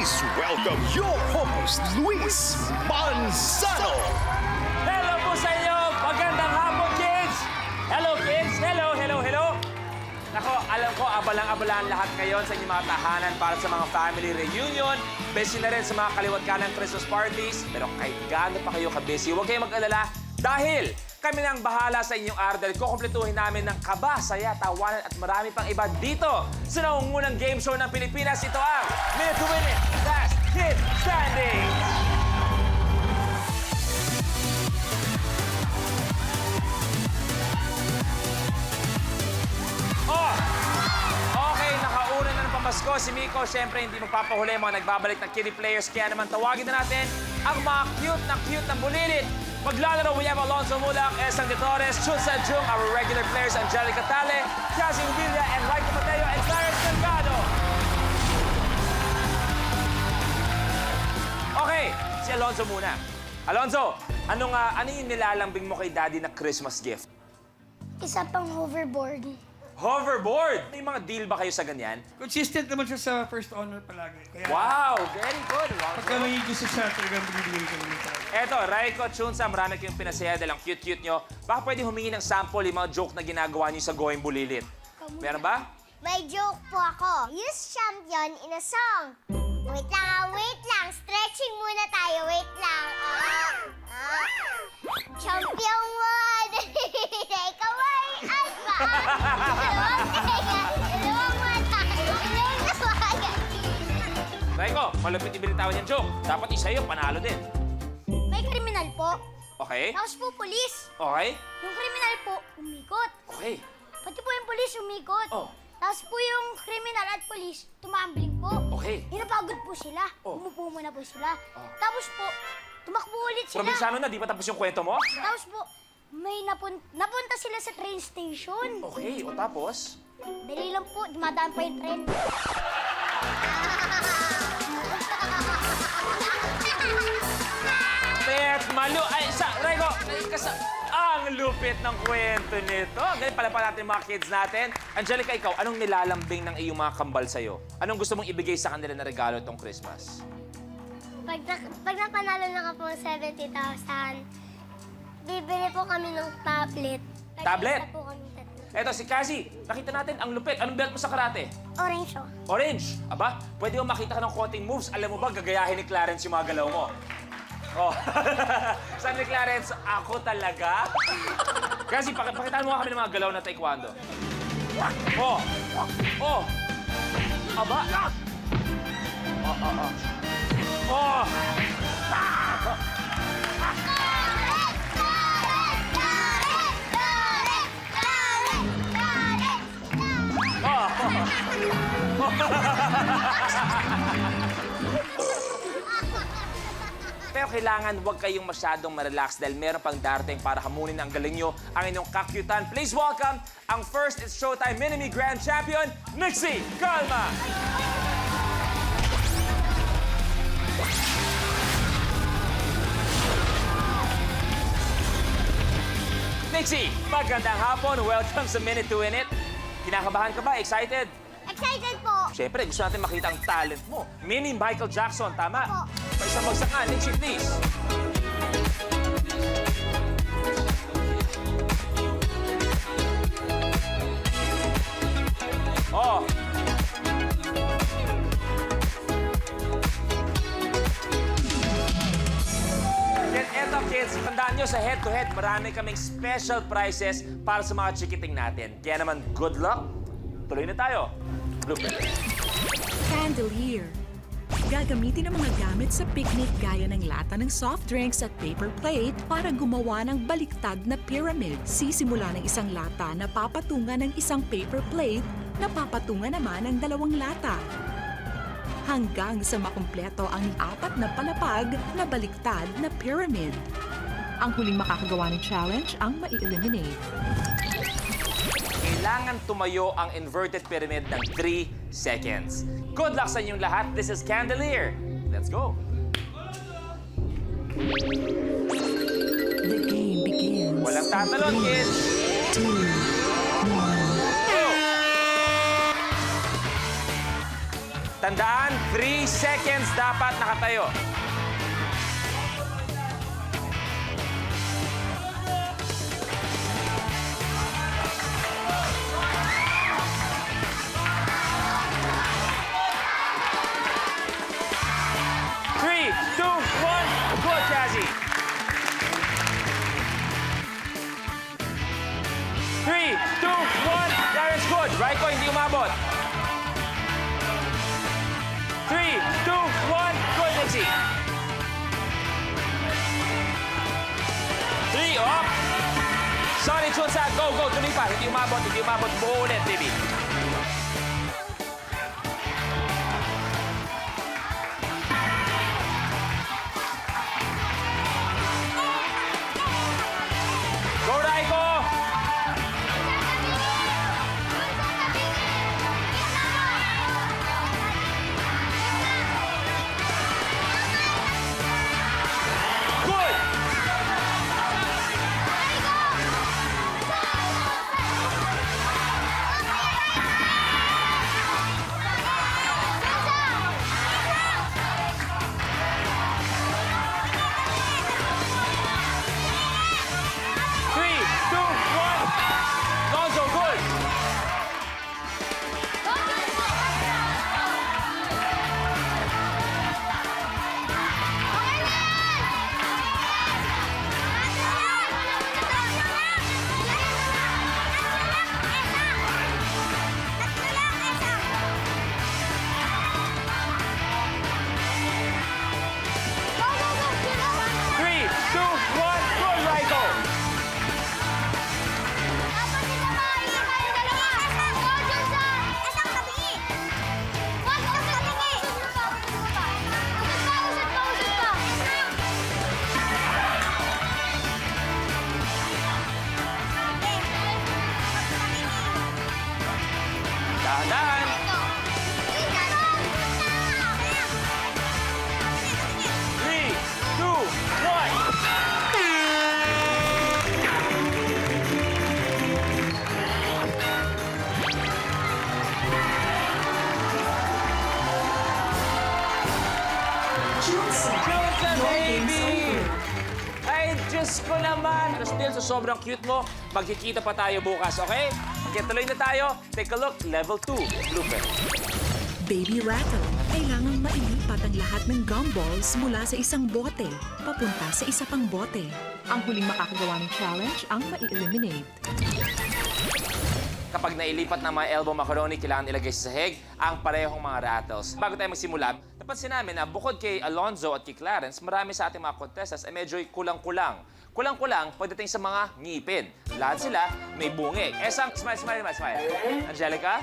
Please welcome your host, Luis Manzano. Hello po sa inyo! Magandang hapon, kids! Hello, kids! Hello, hello, hello! Nako, alam ko, abalang-abala ang lahat ngayon sa inyong mga tahanan para sa mga family reunion. Busy na rin sa mga kaliwat ka ng Christmas parties. Pero kahit gaano pa kayo ka-busy, huwag kayong mag-alala dahil kami nang bahala sa inyong araw dahil kukumpletuhin namin ng kaba, saya, tawanan at marami pang iba dito sa nangungunang game show ng Pilipinas. Ito ang Minute to Win It, Last Kid Standing! Oh! Okay, nakauna na ng pamasko si Miko. Siyempre, hindi magpapahuli ang mga nagbabalik na kiddie players. Kaya naman tawagin na natin ang mga cute na bulilit. Maglalaro, we have Alonzo Mulak, Esang de Torres, Chunsa Jung, our regular players, Angelica Tale, Cassie Ubilla, and Raiko Mateo, and Clarence Delgado. Okay, si Alonzo muna. Alonzo, ano yung nilalambing mo kay Daddy na Christmas gift? Isa pang hoverboard. Hoverboard! May mga deal ba kayo sa ganyan? Consistent naman siya sa first honor palagi. Kaya Wow! Very good! pagka may gusto siya, talagang binibigay ko naman tayo. Eto, Raiko, Chunsa, marami kayong pinasaya dahil ang cute-cute nyo. Baka pwede humingi ng sample yung mga joke na ginagawa nyo sa Going Bulilit. Meron ba? May joke po ako. Use champion in a song. Wait lang. Stretching muna tayo. Wait lang. Champion one. Ikaw ay alpha. Dalawang tenga. Dalawang mata. Dalawang nawagan. Raiko, malupit ibinitawan yung joke. Dapat isayo, panalo din. May kriminal po. Okay? Tapos po pulis. Okay? Yung kriminal po, umikot. Okay. Pati po yung pulis umikot. Oh. Tapos po yung kriminal at pulis, tumambling po. Okay. Hinapagod po sila. Oh. Umupo muna po sila. Oh. Tapos po, tumakbo ulit sila. Probinsyano na, di pa tapos yung kwento mo? Tapos po, may napunta sila sa train station. Okay, o tapos? Dali lang po, dumadaan pa yung train. Pet, malu... Ay, Raiko, ang lupit ng kwento nito. Ganyan pala natin mga kids natin. Angelica, ikaw, anong nilalambing ng iyong mga kambal sa'yo? Anong gusto mong ibigay sa kanila na regalo itong Christmas? Pag napanalo na ka po 70,000, bibili po kami ng tablet. Tablet? Nag-isa po kami tatlo. Eto, si Cassie, nakita natin ang lupit. Anong belt mo sa karate? Orange oh. Orange. Aba, pwede mo makita ka ng konting moves. Alam mo ba, gagayahin ni Clarence yung mga galaw mo. Oh. Sabi ni Clarence, ako talaga? Kasi pakitaan mo nga kami ng mga galaw na taekwondo. Oh. Oh. Aba. Oh. Pero kailangan huwag kayong masyadong ma-relax dahil meron pang darating para hamunin ang galing nyo ang inyong kakyutan. Please welcome ang first It's Showtime Mini-Me Grand Champion, Nixie Calma! Nixie, magandang hapon. Welcome sa Minute to Win It. Kinakabahan ka ba? Excited? Excited po. Siyempre, gusto natin makita ang talent mo. Mini Michael Jackson, tama? Opo. Pa isang bagsak nga, Nixie, please. Oh. Eto, kids, tandaan nyo sa head-to-head, marami kaming special prizes para sa mga chikiting natin. Kaya naman, good luck. Tuloy na tayo. Blooper. Candelier. Gagamitin ang mga gamit sa picnic gaya ng lata ng soft drinks at paper plate para gumawa ng baliktad na pyramid. Sisimula ng isang lata na papatungan ng isang paper plate na papatungan naman ng dalawang lata. Hanggang sa makumpleto ang apat na palapag na baliktad na pyramid. Ang huling makakagawa ng challenge ang mai-eliminate. Kailangan tumayo ang inverted pyramid ng 3 seconds. Good luck sa inyong lahat. This is Candelier. Let's go. The game begins. Walang tatalon, kids. 2, 1. Tandaan, 3 seconds dapat nakatayo. Three, two, one. Good, Jazzy. 3, 2, 1. Darren's good. Raiko, hindi umabot. 3, 2, 1. Good, Nixie. 3, off. Sorry, Chunsa. Go, go. Tuloy pa. Hindi umabot. Hindi umabot. Buo ulit, baby. Go, Raiko. Good. Three, two, one. Lonzo, good. Three, two, one. Good, Raiko. Dahan-dahan. Three, two, one. Chunsa, baby! Ay, Diyos ko naman! Pero still, sa sobrang cute mo, magkikita pa tayo bukas, okay? Okay, tuloy na tayo. Take a look. Level 2, blooper. Baby Rattle, kailangang mailipat ang lahat ng gumballs mula sa isang bote papunta sa isa pang bote. Ang huling makakagawa ng challenge ang mai-eliminate. Kapag nailipat ng mga elbow macaroni, kailangan ilagay sa sahig ang parehong mga rattles. Bago tayo magsimula, napansin namin na bukod kay Alonzo at kay Clarence, marami sa ating mga contestants ay medyo kulang-kulang. Kulang-kulang pagdating sa mga ngipin. Lahat sila may bungi. Esang, smile, smile, smile, smile. Angelica,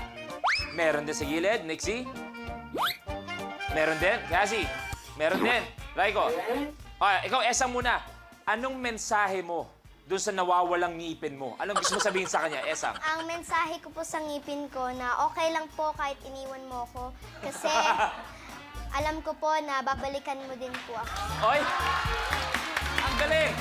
meron din sa gilid. Nixie, meron din. Cassie, meron din. Raiko. Okay, ikaw, Esang muna. Anong mensahe mo doon sa nawawalang ngipin mo? Anong gusto mo sabihin sa kanya, Esang? Ang mensahe ko po sa ngipin ko na okay lang po kahit iniwan mo ko. Kasi alam ko po na babalikan mo din po ako. Oy! Ang galing!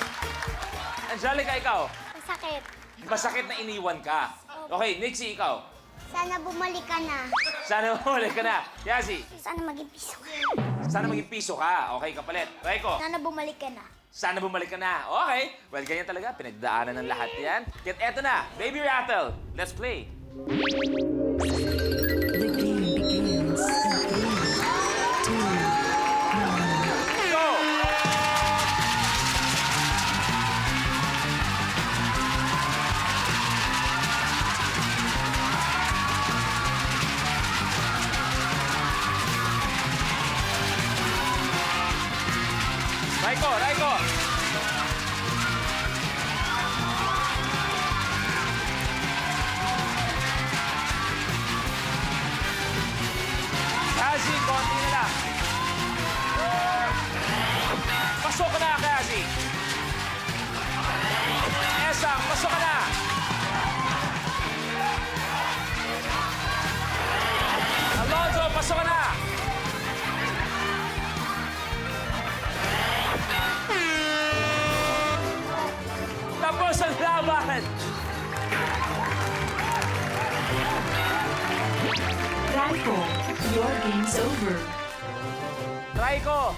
Angelica, ikaw. Masakit. Masakit na iniwan ka. Okay, Nixie, ikaw. Sana bumalik ka na. Sana ulit ka na. Yasi, Sana maging piso ka. sana maging piso ka. Okay, kapalit. Raiko, Sana bumalik ka na. sana bumalik ka na. Okay. Well, ganyan talaga. Pinagdaanan ng lahat yan. Kaya eto na, Baby Rattle. Let's play. The game begins in 3, 2, 1. Go! Raiko, Raiko! Kazi, konti na lang. Pasok ka na, Kazi. Esang, pasok ka na. Alonzo, pasok ka na. Tapos ang laban. Raiko, your game's over. Raiko,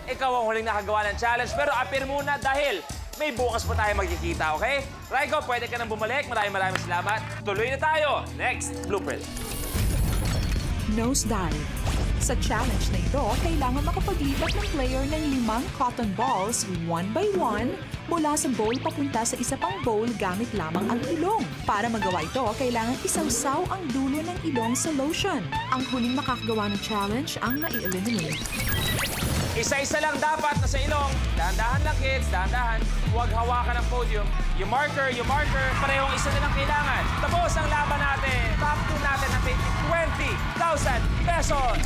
ikaw ang huling nakagawa ng challenge pero appear muna dahil may bukas pa tayo magkikita, okay? Raiko, pwede ka nang bumalik. Maraming salamat. Tuloy na tayo. Next, blueprint. Nosedive. Sa challenge na ito, kailangan makapaglipat ng player ng 5 cotton balls, 1 by 1, mula sa bowl papunta sa isa pang bowl gamit lamang ang ilong. Para magawa ito, kailangan isawsaw ang dulo ng ilong sa lotion. Ang huling makakagawa ng challenge ang na-eliminate. Isa-isa lang dapat na sa ilong. Dahan-dahan lang, kids. Dahan-dahan. Huwag hawakan ng podium. Yung marker. Parehong isa na lang kailangan. Tapos ang laban natin. Top 2 natin na 20,000 pesos.